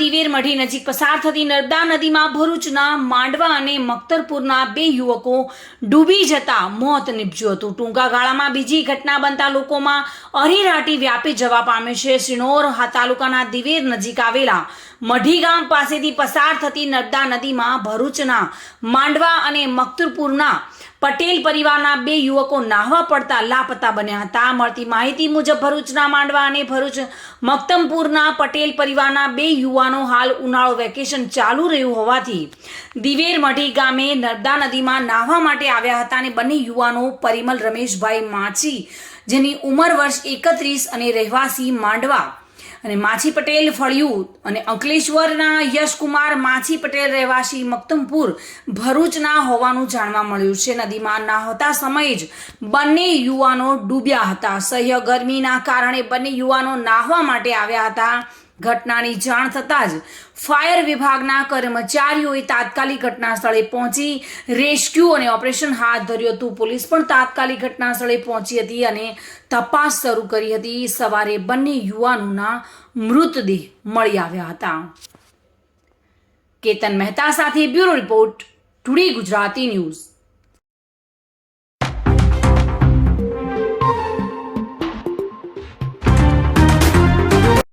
દિવેર મઢી નજીક પસાર થતી નર્મદા નદીમાં ભરૂચના માંડવા અને મખતરપુરના 2 યુવકો ડૂબી જતા મોત નીપજ્યું હતું। ટૂંકા ગાળામાં બીજી ઘટના બનતા લોકોમાં અરેરાટી વ્યાપી જવા પામી છે। શિનોર તાલુકાના દિવેર નજીક આવેલા મઢી ગામ પાસેથી પસાર થતી નર્મદા નદીમાં ભરૂચના માંડવા અને મખતરપુરના પટેલ પરિવારના 2 યુવકો નાહવા પડતા લાપતા બન્યા હતા। મળતી માહિતી મુજબ ભરૂચના માંડવા અને ભરૂચ મખતમપુરના પટેલ પરિવારના 2 યુવાનો હાલ ઉનાળુ વેકેશન ચાલુ રહ્યું હોવાથી દિવેર મઢી ગામે નર્મદા નદીમાં નાહવા માટે આવ્યા હતા અને બંને યુવાનો પરિમલ રમેશભાઈ માછી જેની ઉંમર વર્ષ 31 અને રહેવાસી માંડવા અને માછી પટેલ ફળિયું અને અંકલેશ્વરના યશકુમાર માછી પટેલ રહેવાસી મખતમપુર ભરૂચના હોવાનું જાણવા મળ્યું છે। નદીમાં નાહતા સમયે જ બંને યુવાનો ડૂબ્યા હતા। સહ્ય ગરમીના કારણે બંને યુવાનો નાહવા માટે આવ્યા હતા। ઘટનાની જાણ થતાં જ ફાયર વિભાગના કર્મચારીઓએ તાત્કાલિક ઘટના સ્થળે પહોંચી રેસ્ક્યુ અને ઓપરેશન હાથ ધર્યું હતું। પોલીસ પણ તાત્કાલિક ઘટના સ્થળે પહોંચી હતી અને તપાસ શરૂ કરી હતી। સવારે બંને યુવાનોના મૃતદેહ મળી આવ્યા હતા। કેતન મહેતા સાથે bureau report, today Gujarati news.